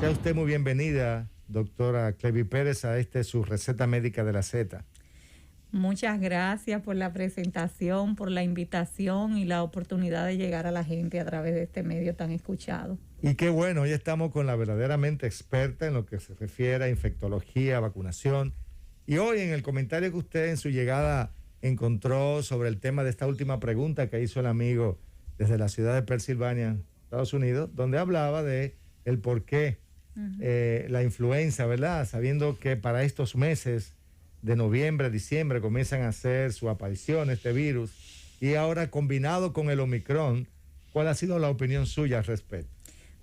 Sea usted muy bienvenida, doctora Clevi Pérez, a su receta médica de la Z. Muchas gracias por la presentación, por la invitación y la oportunidad de llegar a la gente a través de este medio tan escuchado. Y qué bueno, hoy estamos con la verdaderamente experta en lo que se refiere a infectología, vacunación. Y hoy en el comentario que usted en su llegada encontró sobre el tema de esta última pregunta que hizo el amigo desde la ciudad de Pensilvania, Estados Unidos, donde hablaba de el por qué la influenza, ¿verdad? Sabiendo que para estos meses de noviembre, diciembre, comienzan a hacer su aparición este virus, y ahora combinado con el Omicron, ¿cuál ha sido la opinión suya al respecto?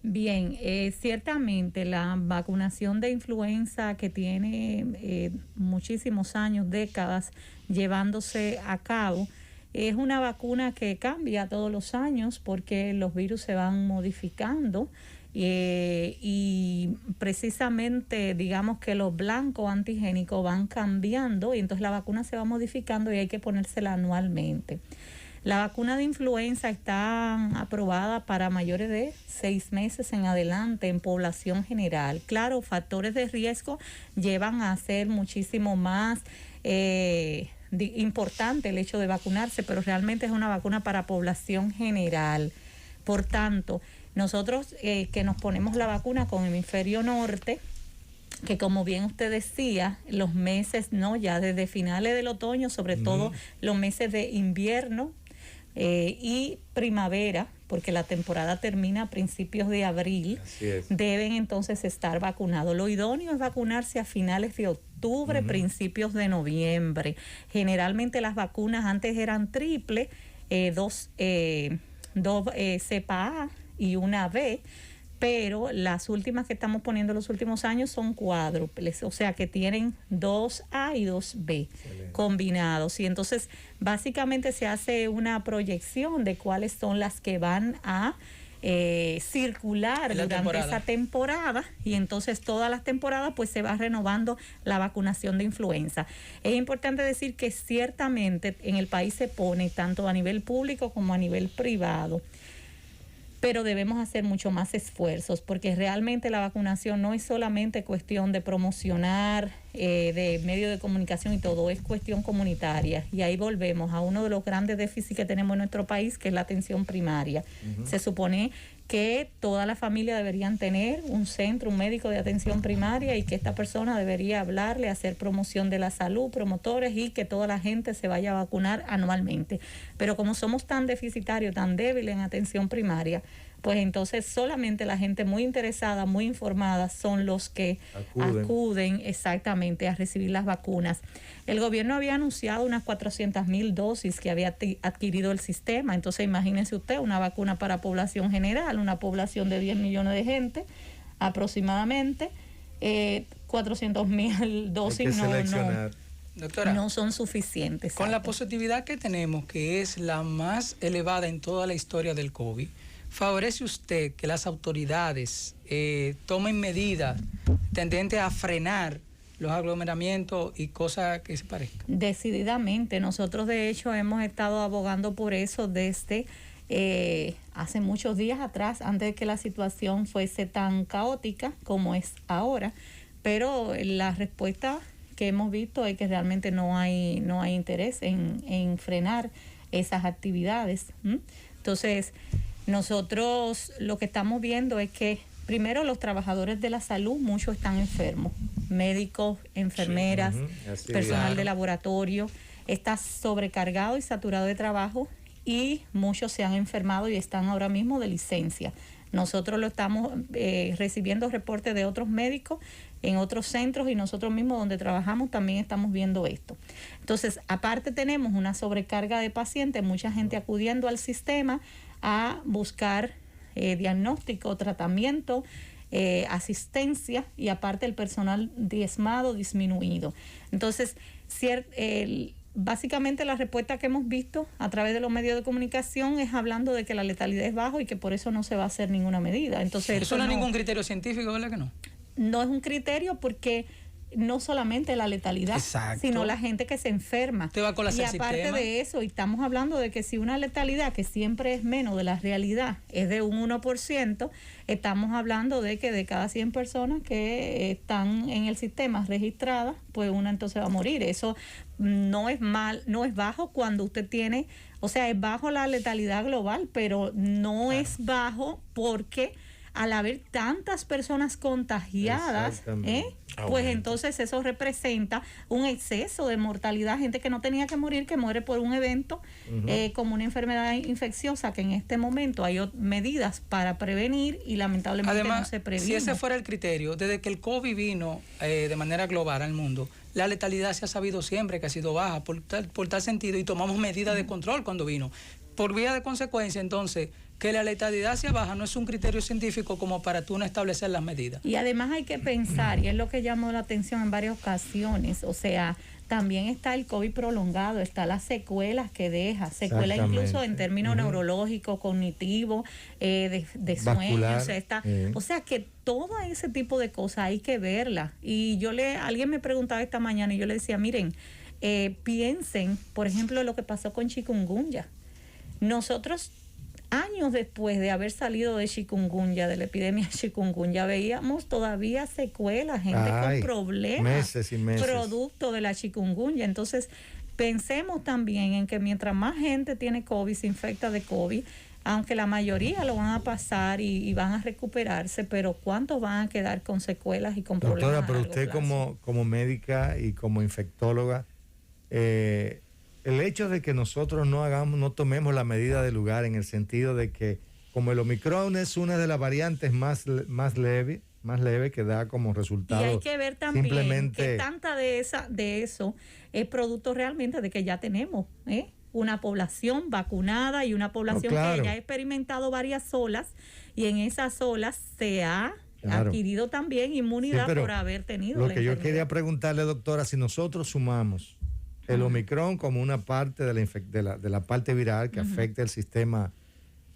Bien, ciertamente la vacunación de influenza, que tiene muchísimos años, décadas llevándose a cabo, es una vacuna que cambia todos los años porque los virus se van modificando. Y precisamente digamos que los blancos antigénicos van cambiando y entonces la vacuna se va modificando y hay que ponérsela anualmente. La vacuna de influenza está aprobada para mayores de 6 meses en adelante en población general. Claro, factores de riesgo llevan a ser muchísimo más importante el hecho de vacunarse, pero realmente es una vacuna para población general. Por tanto, nosotros que nos ponemos la vacuna con el hemisferio norte, que como bien usted decía, los meses, ¿no? Ya desde finales del otoño, sobre todo los meses de invierno y primavera, porque la temporada termina a principios de abril, deben entonces estar vacunados. Lo idóneo es vacunarse a finales de octubre, principios de noviembre. Generalmente las vacunas antes eran triple, dos cepa A y una B, pero las últimas que estamos poniendo los últimos años son cuádruples, o sea que tienen 2A y 2B combinados, y entonces básicamente se hace una proyección de cuáles son las que van a circular durante esa temporada, y entonces todas las temporadas pues se va renovando la vacunación de influenza. Es importante decir que ciertamente en el país se pone tanto a nivel público como a nivel privado, pero debemos hacer mucho más esfuerzos, porque realmente la vacunación no es solamente cuestión de promocionar de medios de comunicación y todo, es cuestión comunitaria, y ahí volvemos a uno de los grandes déficits que tenemos en nuestro país, que es la atención primaria. Se supone que toda la familia deberían tener un centro, un médico de atención primaria, y que esta persona debería hablarle, hacer promoción de la salud, promotores, y que toda la gente se vaya a vacunar anualmente. Pero como somos tan deficitarios, tan débiles en atención primaria, pues entonces solamente la gente muy interesada, muy informada, son los que acuden exactamente a recibir las vacunas. El gobierno había anunciado unas 400,000 dosis que había adquirido el sistema. Entonces imagínense usted, una vacuna para población general, una población de 10 millones de gente aproximadamente, 400,000 dosis Doctora, no son suficientes. Con la positividad que tenemos, que es la más elevada en toda la historia del COVID, ¿favorece usted que las autoridades tomen medidas tendentes a frenar los aglomeramientos y cosas que se parezcan? Decididamente. Nosotros de hecho hemos estado abogando por eso desde hace muchos días atrás, antes de que la situación fuese tan caótica como es ahora, pero la respuesta que hemos visto es que realmente no hay interés en frenar esas actividades. Entonces, nosotros lo que estamos viendo es que primero los trabajadores de la salud, muchos están enfermos, médicos, enfermeras, personal de laboratorio, está sobrecargado y saturado de trabajo, y muchos se han enfermado y están ahora mismo de licencia. Nosotros lo estamos recibiendo reportes de otros médicos en otros centros, y nosotros mismos donde trabajamos también estamos viendo esto. Entonces, aparte tenemos una sobrecarga de pacientes, mucha gente acudiendo al sistema a buscar diagnóstico, tratamiento, asistencia, y aparte el personal diezmado, disminuido. Entonces, básicamente la respuesta que hemos visto a través de los medios de comunicación es hablando de que la letalidad es baja y que por eso no se va a hacer ninguna medida. Entonces, eso no es ningún criterio científico, ¿verdad que no? No es un criterio porque no solamente la letalidad, exacto, sino la gente que se enferma. Te va a colapsar y aparte de eso, y estamos hablando de que si una letalidad, que siempre es menos de la realidad, es de un 1%, estamos hablando de que de cada 100 personas que están en el sistema registradas, pues una entonces va a morir. Eso no es bajo cuando usted tiene, o sea, es bajo la letalidad global, pero no es bajo porque al haber tantas personas contagiadas, pues entonces eso representa un exceso de mortalidad, gente que no tenía que morir, que muere por un evento como una enfermedad infecciosa, que en este momento hay medidas para prevenir y lamentablemente además, no se previno. Si ese fuera el criterio, desde que el COVID vino de manera global al mundo, la letalidad se ha sabido siempre que ha sido baja por tal sentido, y tomamos medidas de control cuando vino. Por vía de consecuencia, entonces, que la letalidad sea baja no es un criterio científico como para tú no establecer las medidas. Y además hay que pensar, y es lo que llamó la atención en varias ocasiones, o sea, también está el COVID prolongado, está las secuelas que deja, secuelas incluso en términos neurológicos, cognitivos, de sueño, o sea que todo ese tipo de cosas hay que verlas. Y alguien me preguntaba esta mañana y yo le decía, miren, piensen, por ejemplo, lo que pasó con chikungunya. Nosotros, años después de haber salido de chikungunya, de la epidemia de chikungunya, veíamos todavía secuelas, gente con problemas, meses y meses, producto de la chikungunya. Entonces, pensemos también en que mientras más gente tiene COVID, se infecta de COVID, aunque la mayoría lo van a pasar y van a recuperarse, pero ¿cuántos van a quedar con secuelas y con problemas? Doctora, pero usted como médica y como infectóloga, el hecho de que nosotros no tomemos la medida de lugar, en el sentido de que como el Omicron es una de las variantes más leve que da como resultado. Y hay que ver también que tanta de eso es producto realmente de que ya tenemos una población vacunada y una población que ya ha experimentado varias olas, y en esas olas se ha adquirido también inmunidad por haber tenido la enfermedad. Yo quería preguntarle, doctora, si nosotros sumamos el Omicron como una parte de la parte viral que afecta el sistema,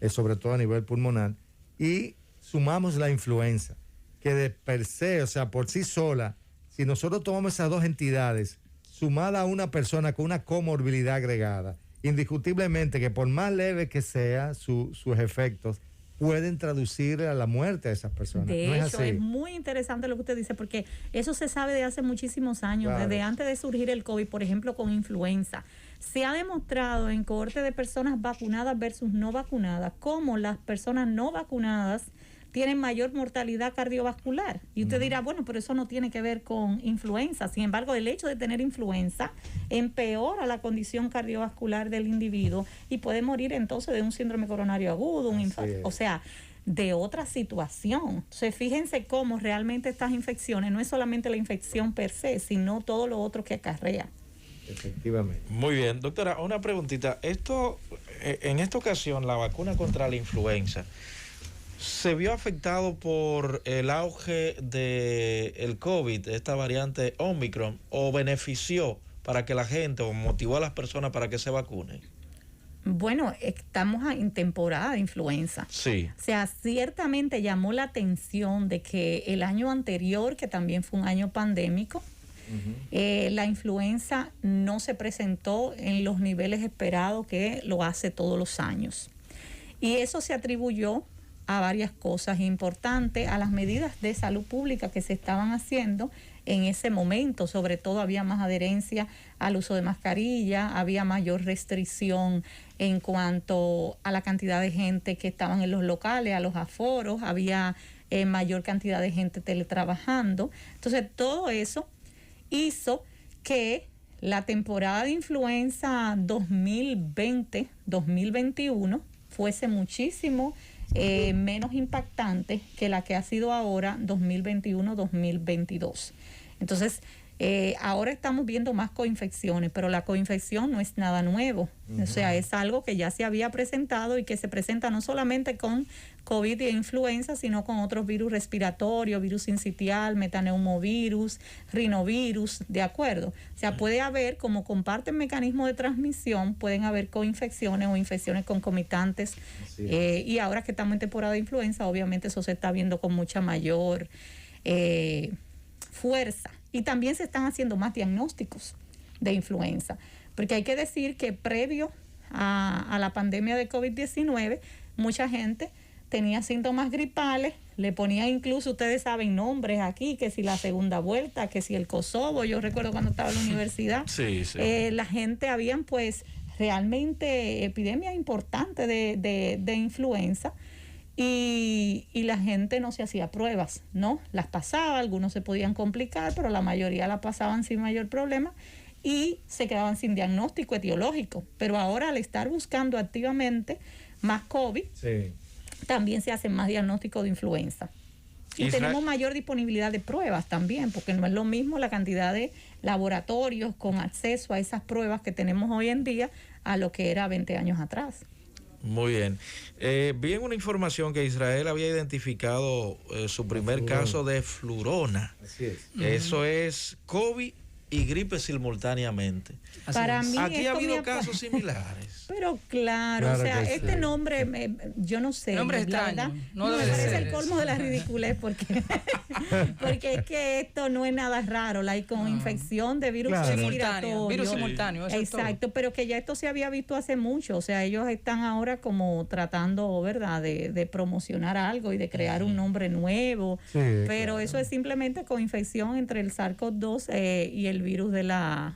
sobre todo a nivel pulmonar, y sumamos la influenza, que de per se, o sea, por sí sola, si nosotros tomamos esas dos entidades, sumada a una persona con una comorbilidad agregada, indiscutiblemente que por más leve que sea sus efectos, pueden traducir a la muerte a esas personas. De hecho, es muy interesante lo que usted dice, porque eso se sabe de hace muchísimos años, desde antes de surgir el COVID, por ejemplo, con influenza. Se ha demostrado en cohorte de personas vacunadas versus no vacunadas, cómo las personas no vacunadas tienen mayor mortalidad cardiovascular. Y usted dirá, bueno, pero eso no tiene que ver con influenza. Sin embargo, el hecho de tener influenza empeora la condición cardiovascular del individuo y puede morir entonces de un síndrome coronario agudo, un infarto, o sea, de otra situación. Entonces, fíjense cómo realmente estas infecciones no es solamente la infección per se, sino todo lo otro que acarrea. Efectivamente. Muy bien, doctora, una preguntita. En esta ocasión, la vacuna contra la influenza se vio afectado por el auge del COVID, esta variante Omicron, o benefició para que la gente, o motivó a las personas para que se vacunen. Bueno, estamos en temporada de influenza. Sí. O sea, ciertamente llamó la atención de que el año anterior, que también fue un año pandémico, la influenza no se presentó en los niveles esperados que lo hace todos los años. Y eso se atribuyó a varias cosas importantes, a las medidas de salud pública que se estaban haciendo en ese momento. Sobre todo había más adherencia al uso de mascarilla, había mayor restricción en cuanto a la cantidad de gente que estaban en los locales, a los aforos, había mayor cantidad de gente teletrabajando. Entonces todo eso hizo que la temporada de influenza 2020-2021 fuese muchísimo menos impactante que la que ha sido ahora 2021-2022. Entonces, ahora estamos viendo más coinfecciones, pero la coinfección no es nada nuevo. O sea, es algo que ya se había presentado y que se presenta no solamente con COVID e influenza, sino con otros virus respiratorios, virus sincitial, metaneumovirus, rinovirus, ¿de acuerdo? O sea, puede haber, como comparten mecanismos de transmisión, pueden haber coinfecciones o infecciones concomitantes. Y ahora que estamos en temporada de influenza, obviamente eso se está viendo con mucha mayor fuerza. Y también se están haciendo más diagnósticos de influenza, porque hay que decir que previo a la pandemia de COVID-19, mucha gente tenía síntomas gripales, le ponían incluso, ustedes saben, nombres aquí, que si la segunda vuelta, que si el Kosovo. Yo recuerdo cuando estaba en la universidad, Sí. la gente habían pues realmente epidemia importante de influenza, y la gente no se hacía pruebas, ¿no? Las pasaba, algunos se podían complicar, pero la mayoría la pasaban sin mayor problema y se quedaban sin diagnóstico etiológico. Pero ahora, al estar buscando activamente más COVID, Sí. también se hacen más diagnósticos de influenza. Y tenemos mayor disponibilidad de pruebas también, porque no es lo mismo la cantidad de laboratorios con acceso a esas pruebas que tenemos hoy en día a lo que era 20 años atrás. Muy bien. Vi en una información que Israel había identificado su primer caso de flurona. Así es. Eso es COVID y gripe simultáneamente. Para mí Aquí ha esto habido me casos similares. Pero claro, Claro o sea, que este sí. nombre, yo no sé. Nombre la extraño, verdad, no me debe de parece ser el colmo eso. de la ridiculez, porque es que esto no es nada raro, con infección de virus Claro. respiratorio. Virus simultáneo, eso es todo. Exacto, pero que ya esto se había visto hace mucho, o sea, ellos están ahora como tratando, ¿verdad?, de promocionar algo y de crear un nombre nuevo, Sí, pero claro. eso es simplemente coinfección entre el SARS-CoV-2 y el virus de la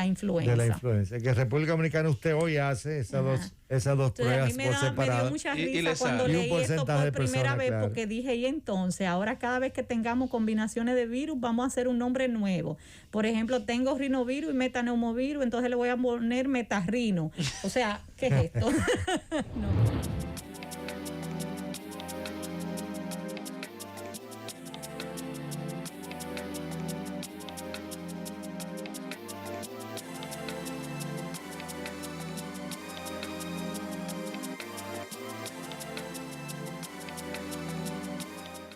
influenza. De la influenza. Que República Dominicana usted hoy hace esas dos Entonces, a pruebas mí me por dio separado. mucha Y risa le cuando sale. Y un leí esto porcentaje de por primera personas, vez, claro. porque dije, y entonces, ahora cada vez que tengamos combinaciones de virus, vamos a hacer un nombre nuevo. Por ejemplo, tengo rinovirus y metaneumovirus, entonces le voy a poner metarrino. O sea, ¿qué es esto? No.